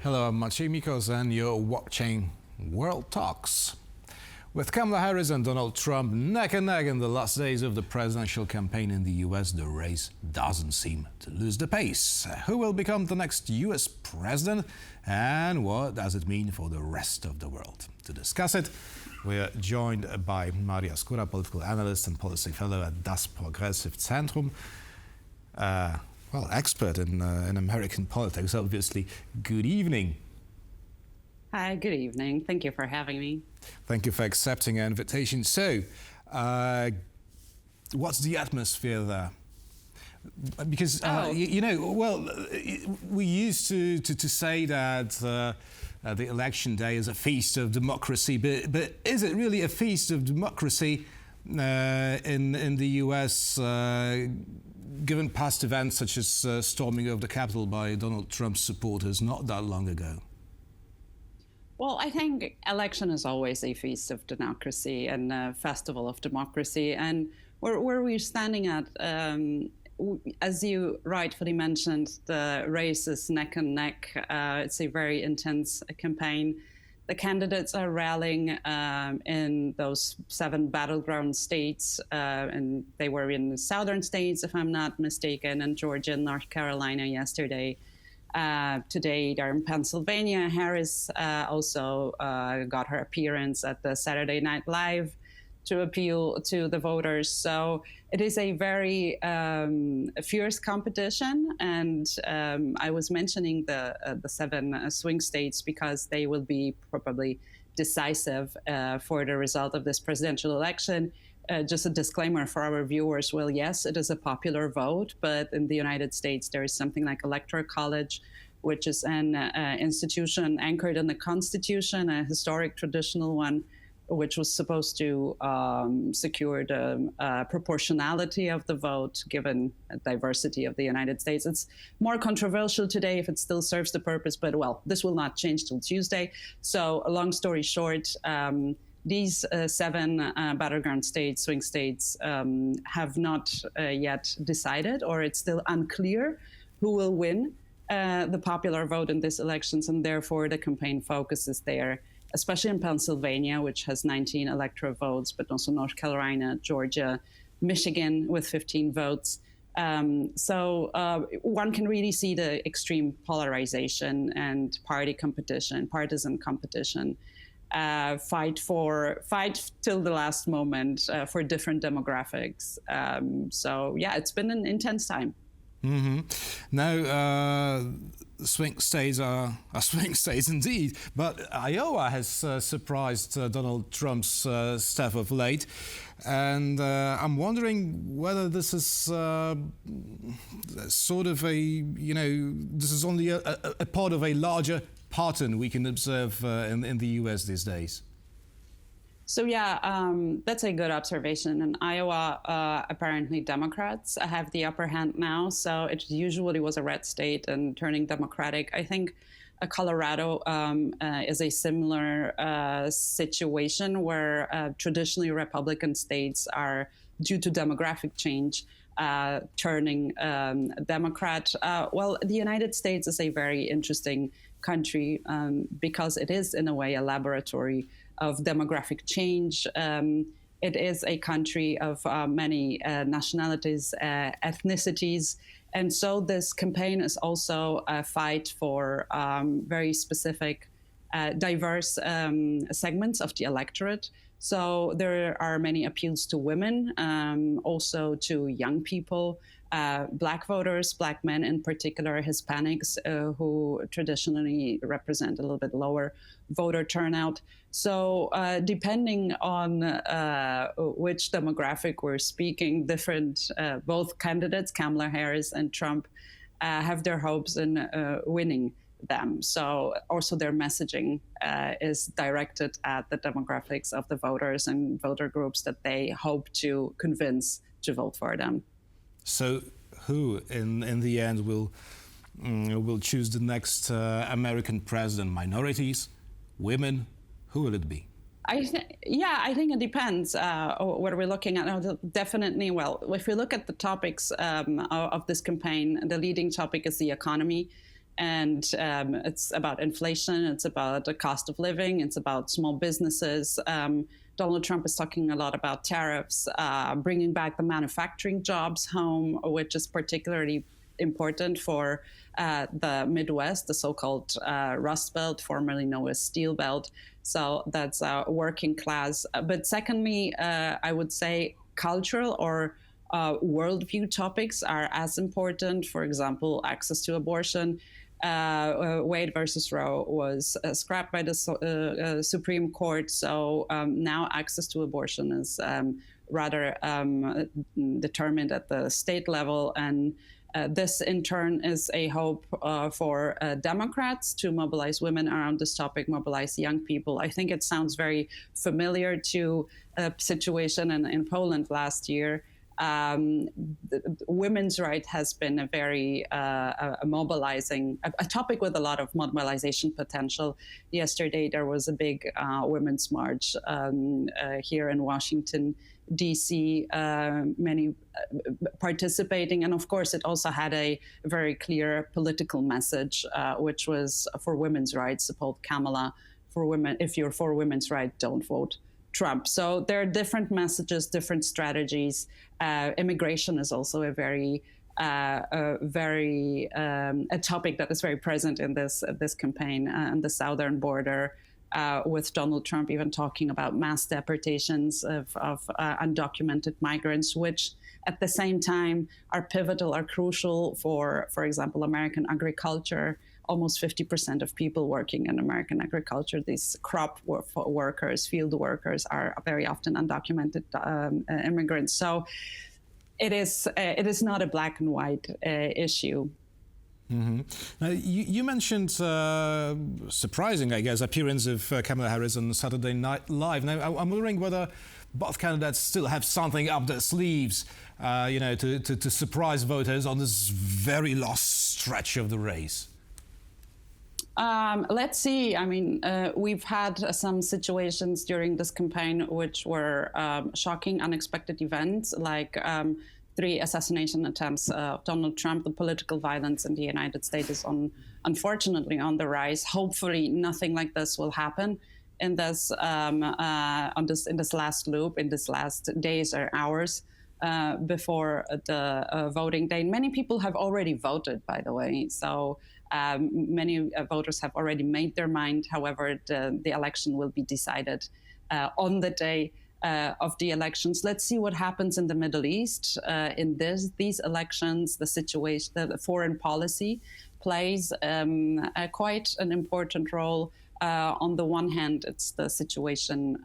Hello, I'm Maciej Mikos and you're watching World Talks. With Kamala Harris and Donald Trump neck and neck in the last days of the presidential campaign in the US, the race doesn't seem to lose the pace. Who will become the next US president and what does it mean for the rest of the world? To discuss it, we are joined by Maria Skóra, Political Analyst and Policy Fellow at das Progressive Zentrum. Expert in American politics, obviously. Good evening. Hi, good evening. Thank you for having me. Thank you for accepting our invitation. So, what's the atmosphere there? Because, we used to say that the election day is a feast of democracy, but is it really a feast of democracy in the US, given past events such as storming of the Capitol by Donald Trump's supporters not that long ago? Well, I think election is always a feast of democracy and a festival of democracy. And where we're standing at, as you rightfully mentioned, the race is neck and neck. It's a very intense campaign. The candidates are rallying in those 7 battleground states, and they were in the southern states, if I'm not mistaken, and Georgia and North Carolina yesterday. Today, they're in Pennsylvania. Harris also got her appearance at the Saturday Night Live to appeal to the voters. So it is a very fierce competition. And I was mentioning the 7 swing states because they will be probably decisive for the result of this presidential election. Just a disclaimer for our viewers. Well, yes, it is a popular vote, but in the United States, there is something like Electoral College, which is an institution anchored in the Constitution, a historic traditional one, which was supposed to secure the proportionality of the vote, given the diversity of the United States. It's more controversial today if it still serves the purpose, but well, this will not change till Tuesday. So a long story short, these 7 battleground states, swing states, have not yet decided, or it's still unclear who will win the popular vote in these elections, and therefore the campaign focuses there, especially in Pennsylvania, which has 19 electoral votes, but also North Carolina, Georgia, Michigan with 15 votes. So one can really see the extreme polarization and partisan competition. Fight till the last moment for different demographics. So yeah, it's been an intense time. Mm-hmm. Now, swing states are swing states indeed, but Iowa has surprised Donald Trump's staff of late, and I'm wondering whether this is sort of this is only a part of a larger pattern we can observe in the US these days. So yeah, that's a good observation. In Iowa, apparently Democrats have the upper hand now. So it usually was a red state and turning Democratic. I think Colorado is a similar situation where traditionally Republican states are, due to demographic change, turning Democrat. Well, the United States is a very interesting country because it is, in a way, a laboratory of demographic change. It is a country of many nationalities, ethnicities. And so this campaign is also a fight for very specific, diverse segments of the electorate. So there are many appeals to women, also to young people, Black voters, Black men in particular, Hispanics, who traditionally represent a little bit lower voter turnout. So depending on which demographic we're speaking, different, both candidates, Kamala Harris and Trump, have their hopes in winning them. So also their messaging is directed at the demographics of the voters and voter groups that they hope to convince to vote for them. So who in the end will choose the next American president? Minorities, women? Who will it be? I think it depends what we're looking at. Definitely, well, if we look at the topics of this campaign, the leading topic is the economy. And it's about inflation, it's about the cost of living, it's about small businesses. Donald Trump is talking a lot about tariffs, bringing back the manufacturing jobs home, which is particularly important for the Midwest, the so-called Rust Belt, formerly known as Steel Belt. So that's working class. But secondly, I would say cultural or worldview topics are as important. For example, access to abortion. Wade versus Roe was scrapped by the Supreme Court. So now access to abortion is rather determined at the state level. And this, in turn, is a hope for Democrats to mobilize women around this topic, mobilize young people. I think it sounds very familiar to a situation in Poland last year. Women's rights has been a very mobilizing, a topic with a lot of mobilization potential. Yesterday, there was a big women's march here in Washington, D.C., many participating. And of course, it also had a very clear political message, which was for women's rights, support Kamala. For women, if you're for women's rights, don't vote Trump. So there are different messages, different strategies. Immigration is also a topic that is very present in this campaign on the southern border, with Donald Trump even talking about mass deportations of undocumented migrants, which at the same time are pivotal, are crucial for example, American agriculture. Almost 50% of people working in American agriculture, these crop workers, field workers, are very often undocumented immigrants. So it is not a black and white issue. Mm-hmm. Now, you mentioned surprising, I guess, appearance of Kamala Harris on Saturday Night Live. Now, I'm wondering whether both candidates still have something up their sleeves, to surprise voters on this very last stretch of the race. Let's see. I mean, we've had some situations during this campaign which were shocking, unexpected events, like 3 assassination attempts of Donald Trump. The political violence in the United States is unfortunately on the rise. Hopefully, nothing like this will happen in this last loop, in this last days or hours before the voting day. Many people have already voted, by the way. So. Many voters have already made their mind. However, the election will be decided on the day of the elections. Let's see what happens in the Middle East. In these elections, the situation, the foreign policy plays quite an important role. On the one hand, it's the situation,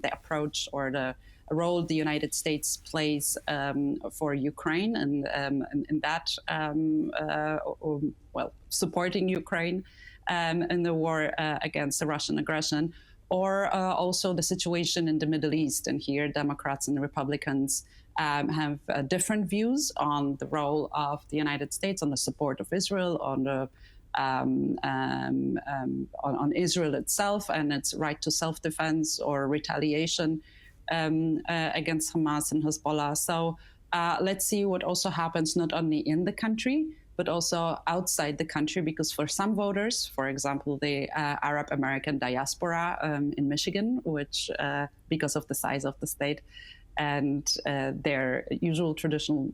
the approach, or the role the United States plays for Ukraine, and in that, supporting Ukraine in the war against the Russian aggression, or also the situation in the Middle East. And here, Democrats and Republicans have different views on the role of the United States, on the support of Israel, on the on Israel itself and its right to self-defense or retaliation against Hamas and Hezbollah. So let's see what also happens not only in the country, but also outside the country, because for some voters, for example, the Arab American diaspora in Michigan, which because of the size of the state and their usual traditional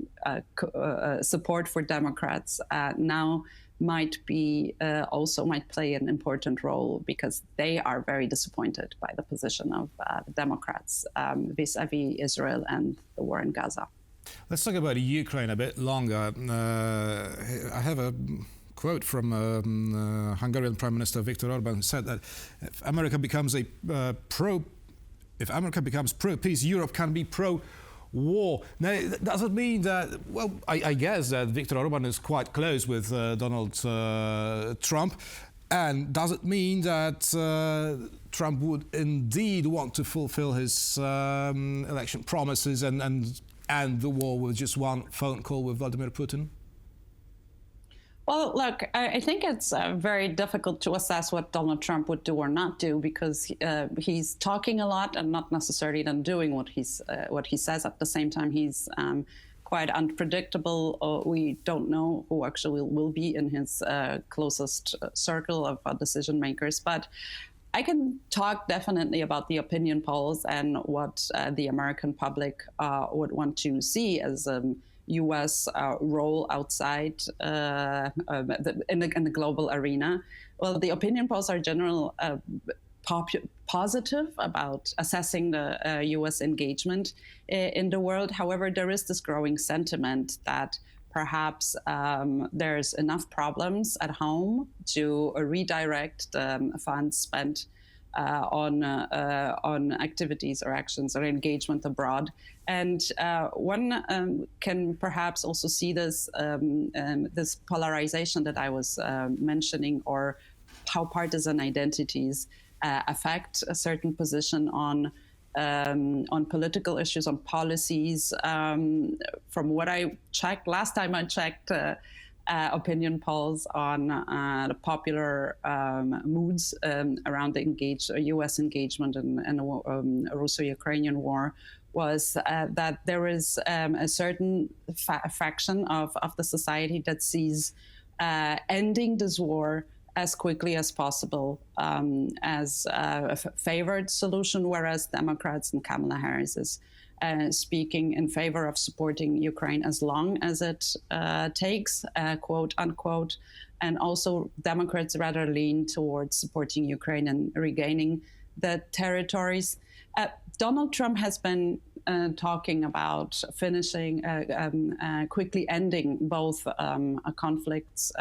support for Democrats now might play an important role, because they are very disappointed by the position of the Democrats vis-a-vis Israel and the war in Gaza. Let's talk about Ukraine a bit longer. I have a quote from Hungarian Prime Minister Viktor Orban, who said that if America becomes pro-peace, Europe can be pro-war. Now, does it mean that, well, I guess that Viktor Orban is quite close with Donald Trump, and does it mean that Trump would indeed want to fulfill his election promises and end the war with just one phone call with Vladimir Putin? Well, look, I think it's very difficult to assess what Donald Trump would do or not do, because he's talking a lot and not necessarily then doing what he says. At the same time, he's quite unpredictable. We don't know who actually will be in his closest circle of decision makers. But I can talk definitely about the opinion polls and what the American public would want to see as a U.S. Role outside in the global arena. Well, the opinion polls are generally positive about assessing the U.S. engagement in the world. However, there is this growing sentiment that perhaps there's enough problems at home to redirect the funds spent on activities or actions or engagement abroad. And one can perhaps also see this this polarization that I was mentioning, or how partisan identities affect a certain position on political issues, on policies. From what I checked, last time I checked opinion polls on the popular moods around the U.S. engagement in the Russo-Ukrainian war, was that there is a certain fraction of the society that sees ending this war as quickly as possible as a favored solution, whereas Democrats and Kamala Harris is speaking in favor of supporting Ukraine as long as it takes, quote unquote. And also Democrats rather lean towards supporting Ukraine and regaining the territories. Donald Trump has been talking about finishing, quickly ending both conflicts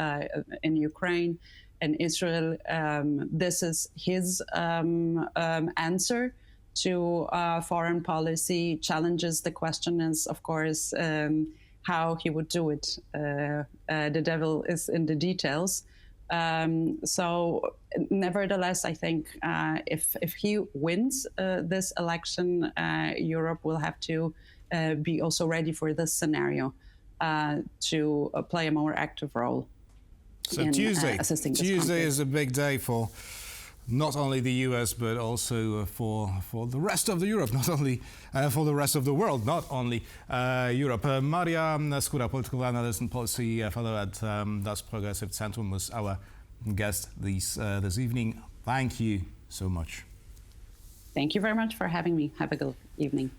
in Ukraine and Israel. This is his answer to foreign policy challenges. The question is, of course, how he would do it. The devil is in the details. So nevertheless, I think if he wins this election, Europe will have to be also ready for this scenario to play a more active role. So in Tuesday assisting this country. is a big day for not only the US, but also for the rest of Europe, not only for the rest of the world, not only Europe. Maria Skóra, political analyst and policy fellow at das Progressive Zentrum, was our guest this evening. Thank you so much. Thank you very much for having me. Have a good evening.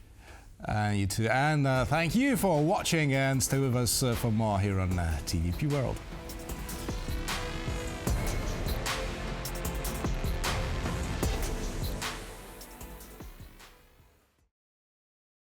You too. And thank you for watching, and stay with us for more here on TVP World.